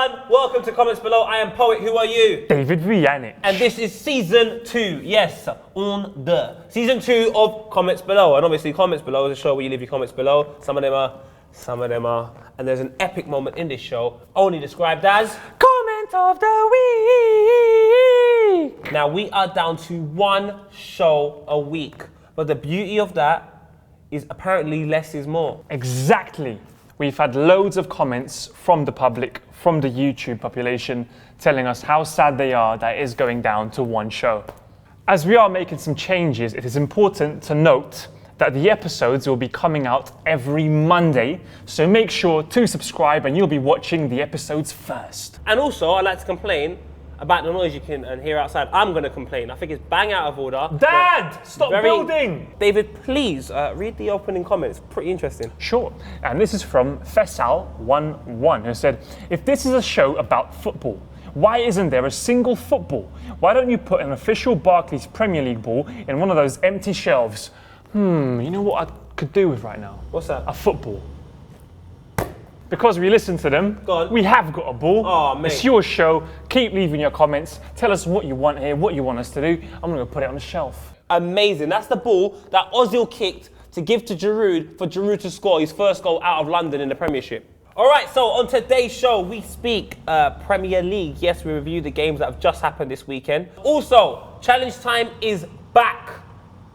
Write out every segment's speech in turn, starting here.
everyone, welcome to Comments Below. I am Poet, who are you? David Reilly. And this is season 2, yes, season 2 of Comments Below. And obviously Comments Below is a show where you leave your comments below. Some of them are. And there's an epic moment in this show, only described as Comment of the Week. Now we are down to one show a week. But the beauty of that is apparently less is more. Exactly. We've had loads of comments from the public, from the YouTube population, telling us how sad they are that it is going down to one show. As we are making some changes, it is important to note that the episodes will be coming out every Monday, so make sure to subscribe and you'll be watching the episodes first. And also, I'd like to complain about the noise you can hear outside. I'm going to complain. I think it's bang out of order. Dad, stop building! David, please read the opening comments. Pretty interesting. Sure. And this is from Fessal11, who said, if this is a show about football, why isn't there a single football? Why don't you put an official Barclays Premier League ball in one of those empty shelves? You know what I could do with right now? What's that? A football. Because we listen to them, Go on. we have got a ball. Oh, mate. It's your show. Keep leaving your comments. Tell us what you want here, what you want us to do. I'm going to put it on the shelf. Amazing. That's the ball that Ozil kicked to give to Giroud for Giroud to score his first goal out of London in the Premiership. All right, so on today's show, we speak Premier League. Yes, we review the games that have just happened this weekend. Also, challenge time is back.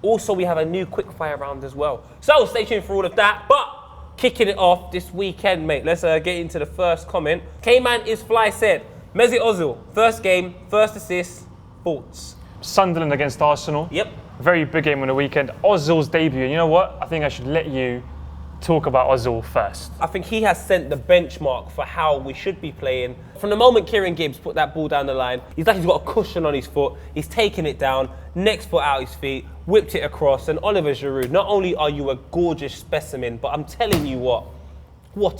Also, we have a new quickfire round as well. So stay tuned for all of that. But kicking it off this weekend, mate. Let's get into the first comment. K-Man is Fly said, Mesut Ozil, first game, first assist, thoughts? Sunderland against Arsenal. Yep. Very big game on the weekend. Ozil's debut. And you know what? I think I should let you talk about Ozil first. I think he has set the benchmark for how we should be playing. From the moment Kieran Gibbs put that ball down the line, he's like he's got a cushion on his foot. He's taken it down, next foot out his feet, whipped it across. And Oliver Giroud, not only are you a gorgeous specimen, but I'm telling you what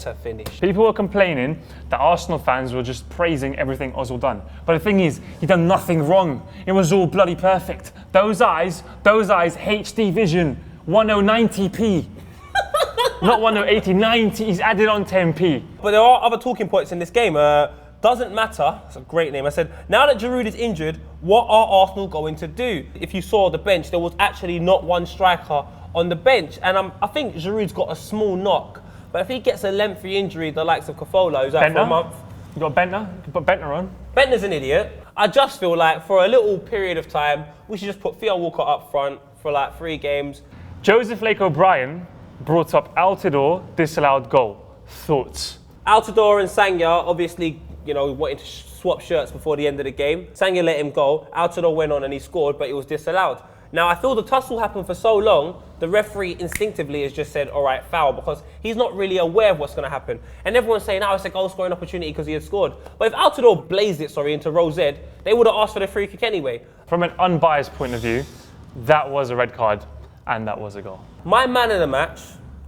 a finish. People were complaining that Arsenal fans were just praising everything Ozil done. But the thing is, he done nothing wrong. It was all bloody perfect. Those eyes, HD vision, 1090p. Not 1080, 90, he's added on 10p. But there are other talking points in this game. Doesn't matter, it's a great name. I said, now that Giroud is injured, what are Arsenal going to do? If you saw the bench, there was actually not one striker on the bench. And I think Giroud's got a small knock. But if he gets a lengthy injury, the likes of Kofolo, who's out for a month. You got Bentner? You put Bentner on? Bentner's an idiot. I just feel like for a little period of time, we should just put Theo Walcott up front for like 3 games. Joseph Lake O'Brien brought up Altidore disallowed goal. Thoughts? Altidore and Sanya obviously, wanted to swap shirts before the end of the game. Sanya let him go. Altidore went on and he scored, but it was disallowed. Now, I feel the tussle happened for so long, the referee instinctively has just said, all right, foul, because he's not really aware of what's going to happen. And everyone's saying, it's a goal-scoring opportunity because he had scored. But if Altidore blazed it, into row Z, they would have asked for the free kick anyway. From an unbiased point of view, that was a red card and that was a goal. My man of the match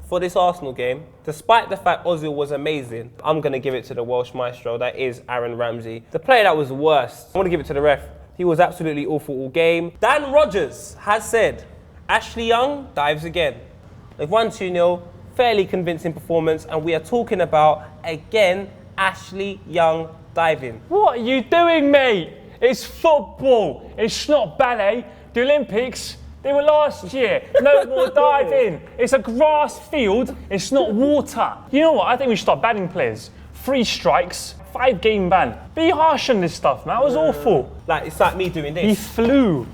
for this Arsenal game, despite the fact Ozil was amazing, I'm going to give it to the Welsh maestro, that is Aaron Ramsey. The player that was worst, I want to give it to the ref. He was absolutely awful all game. Dan Rogers has said, Ashley Young dives again. They've won 2-0, fairly convincing performance, and we are talking about, again, Ashley Young diving. What are you doing, mate? It's football. It's not ballet. The Olympics, they were last year. No more diving. It's a grass field. It's not water. You know what? I think we should start banning players. 3 strikes, 5-game ban. Be harsh on this stuff, man. It was awful. It's like me doing this. He flew.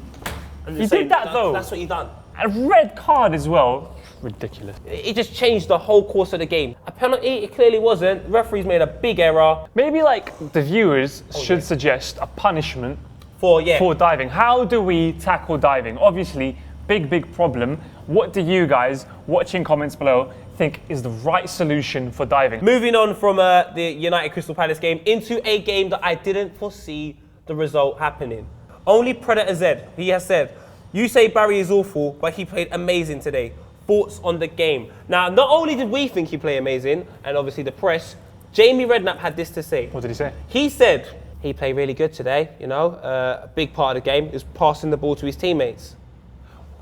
He did that though. That's what he done. A red card as well. Ridiculous. It just changed the whole course of the game. A penalty, it clearly wasn't. Referees made a big error. Maybe the viewers should suggest a punishment for diving. How do we tackle diving? Obviously, big problem. What do you guys watching comments below think is the right solution for diving? Moving on from the United Crystal Palace game into a game that I didn't foresee the result happening. Only Predator Z, he has said, you say Barrie is awful, but he played amazing today. Thoughts on the game? Now, not only did we think he played amazing, and obviously the press, Jamie Redknapp had this to say. What did he say? He said, he played really good today, a big part of the game is passing the ball to his teammates.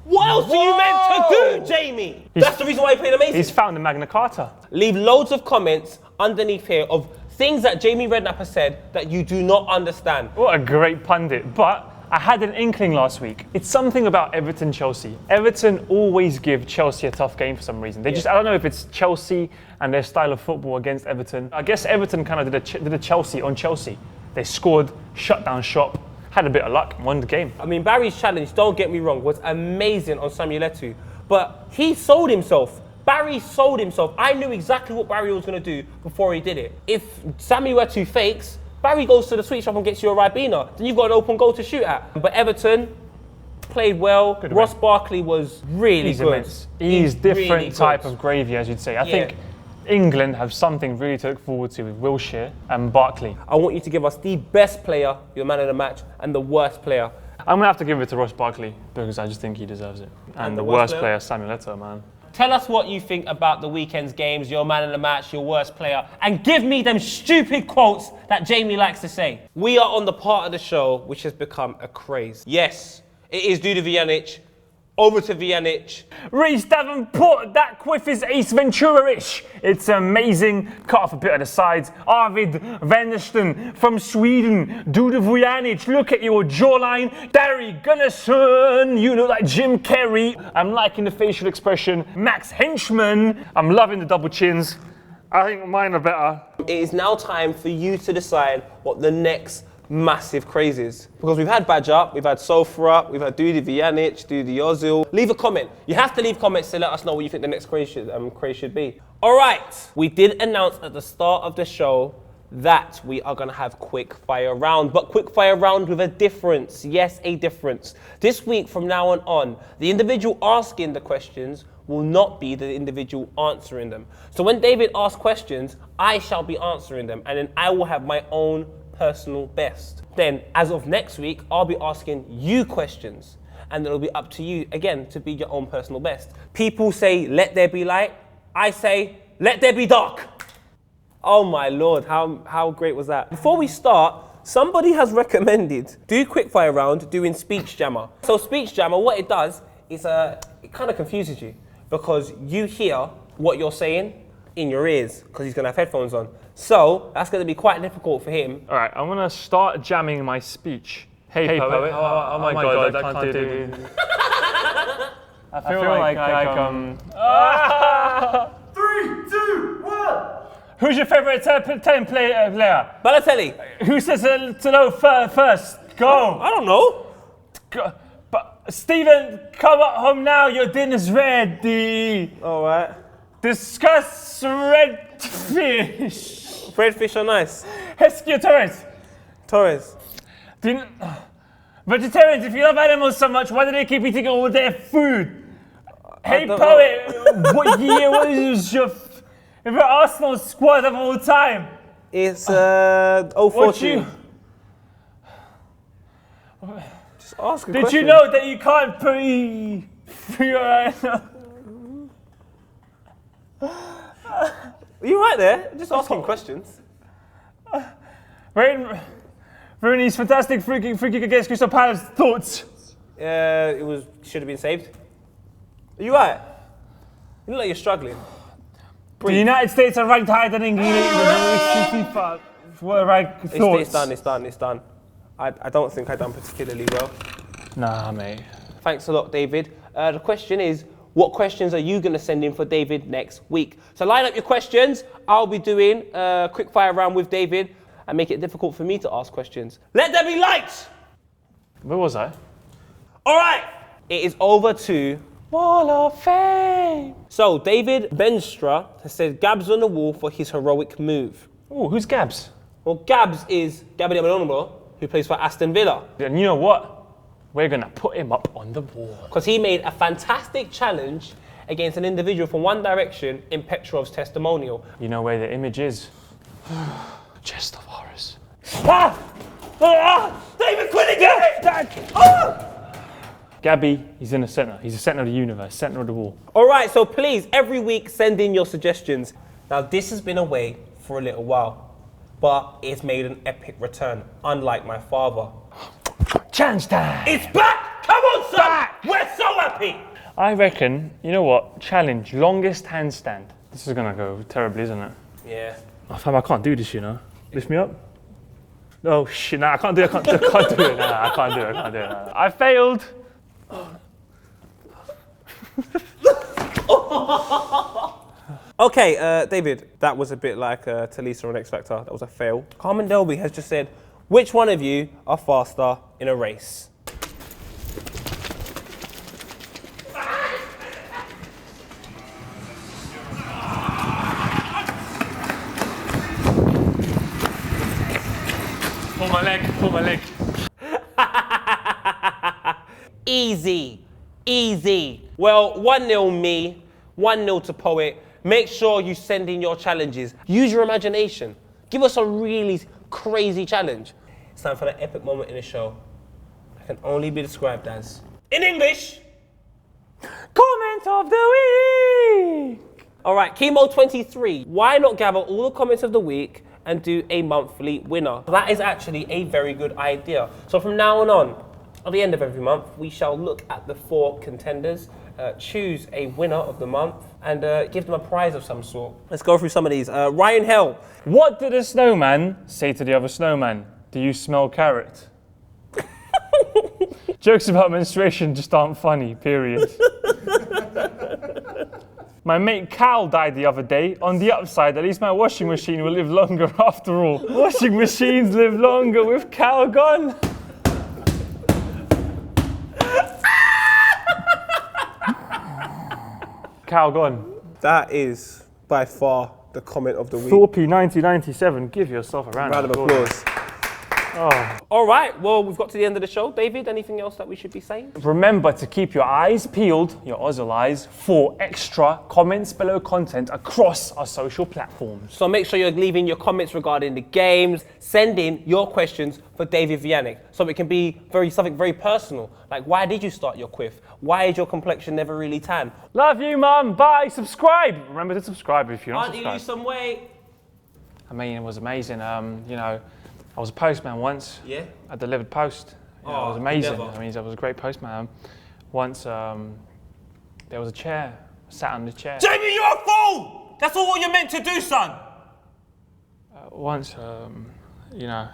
What else are you meant to do, Jamie? That's the reason why he played amazing. He's found the Magna Carta. Leave loads of comments underneath here of things that Jamie Redknapp has said that you do not understand. What a great pundit. But I had an inkling last week. It's something about Everton-Chelsea. Everton always give Chelsea a tough game for some reason. I don't know if it's Chelsea and their style of football against Everton. I guess Everton kind of did a Chelsea on Chelsea. They scored, shut down shop, had a bit of luck, won the game. I mean, Barry's challenge, don't get me wrong, was amazing on Samuel Eto'o, but he sold himself. Barry sold himself. I knew exactly what Barry was going to do before he did it. If Samuel Eto'o fakes, Barry goes to the sweet shop and gets you a Ribena. Then you've got an open goal to shoot at. But Everton played well. Good Ross Barkley was really good. Immense. He's different really type good. of gravy, as you'd say. I think England have something really to look forward to with Wilshere and Barkley. I want you to give us the best player, your man of the match, and the worst player. I'm going to have to give it to Ross Barkley because I just think he deserves it. And the worst player, Samuel Eto'o, man. Tell us what you think about the weekend's games, your man of the match, your worst player, and give me them stupid quotes that Jamie likes to say. We are on the part of the show which has become a craze. Yes, it is due to Vjanic. Over to Vjanic. Reece Davenport, that quiff is Ace Ventura-ish. It's amazing. Cut off a bit of the sides. Arvid Wennersten from Sweden. Dude Vujanic, look at your jawline. Darry Gunnarsson, you look like Jim Carrey. I'm liking the facial expression. Max Henchman, I'm loving the double chins. I think mine are better. It is now time for you to decide what the next massive craze is. Because we've had Badger, we've had Sofra, we've had Dudy Vjanic, Dudy Ozil. Leave a comment. You have to leave comments to let us know what you think the next craze should be. All right, we did announce at the start of the show that we are gonna have quick fire round, but quick fire round with a difference. Yes, a difference. This week from now on, the individual asking the questions will not be the individual answering them. So when David asks questions, I shall be answering them, and then I will have my own personal best. Then, as of next week, I'll be asking you questions, and it'll be up to you, again, to be your own personal best. People say, let there be light. I say, let there be dark. Oh my Lord, how great was that? Before we start, somebody has recommended do quickfire round doing speech jammer. So speech jammer, what it does is it kind of confuses you because you hear what you're saying in your ears because he's going to have headphones on. So that's going to be quite difficult for him. All right, I'm going to start jamming my speech. Hey poet. Oh my God, I can't do it. I feel like 3, 2, 1. Who's your favourite player? Balotelli. Who says hello first? Go. I don't know. Go. But Stephen, come up home now. Your dinner's ready. All right. Discuss red fish. Red fish are nice. Heskia Torres. Vegetarians, if you love animals so much, why do they keep eating all their food? Hey poet, what year was your favorite Arsenal squad of all time? It's 042. Just ask a question. Did you know that you can't pee through your eyes? Are you right there? Just asking questions. Rooney's fantastic free kick against Crystal Palace. Thoughts? Should have been saved. Are you right? You look like you're struggling. The United States are ranked higher than England. FIFA. Thoughts? It's done. I don't think I've done particularly well. Nah, mate. Thanks a lot, David. The question is, what questions are you going to send in for David next week? So line up your questions. I'll be doing a quick fire round with David and make it difficult for me to ask questions. Let there be light! Where was I? All right, it is over to Wall of Fame. So David Benstra has said Gabs on the wall for his heroic move. Oh, who's Gabs? Well, Gabs is Gabriel Menonbo, who plays for Aston Villa. And you know what? We're going to put him up on the wall. Because he made a fantastic challenge against an individual from One Direction in Petrov's testimonial. You know where the image is? Chest of horrors. David, quit again! Gabby, he's in the centre. He's the centre of the universe, centre of the wall. All right, so please, every week, send in your suggestions. Now, this has been away for a little while, but it's made an epic return, unlike my father. Chance time! It's back! Come on, son! We're so happy! I reckon, you know what? Challenge, longest handstand. This is going to go terribly, isn't it? Yeah. Oh, fam, I can't do this, you know. Lift me up. Oh shit, nah, I can't do it, I can't do it, nah, I can't do it, nah. I failed. Okay, David, that was a bit like Talisa on X Factor. That was a fail. Carmen Delby has just said, which one of you are faster in a race? Pull my leg, pull my leg. Easy, easy. Well, 1-0 me, 1-0 to Poet. Make sure you send in your challenges. Use your imagination. Give us a really crazy challenge. It's time for the epic moment in the show. That can only be described as, in English, Comment of the week. all right, Chemo 23. Why not gather all the comments of the week and do a monthly winner? That is actually a very good idea. So from now on, at the end of every month, we shall look at the 4 contenders, choose a winner of the month, and give them a prize of some sort. Let's go through some of these. Ryan Hell. What did a snowman say to the other snowman? Do you smell carrot? Jokes about menstruation just aren't funny, period. My mate Cal died the other day. On the upside, at least my washing machine will live longer after all. Washing machines live longer with Cal gone. Cal gone. That is by far the comment of the week. Thorpey 1997, give yourself a round Round of applause. Oh. All right, well, we've got to the end of the show. David, anything else that we should be saying? Remember to keep your eyes peeled, your Ozil eyes, for extra comments below content across our social platforms. So make sure you're leaving your comments regarding the games. Send in your questions for David Vianic, so it can be something very personal. Like, why did you start your quiff? Why is your complexion never really tan? Love you, Mum. Bye. Subscribe. Remember to subscribe if you're not Auntie, subscribed. lose some weight. I mean, it was amazing. You know, I was a postman once. Yeah? I delivered post. Oh, It was amazing. never. I mean, I was a great postman. Once there was a chair. I sat on the chair. Jamie, you're a fool! That's all you're meant to do, son. Once, you know.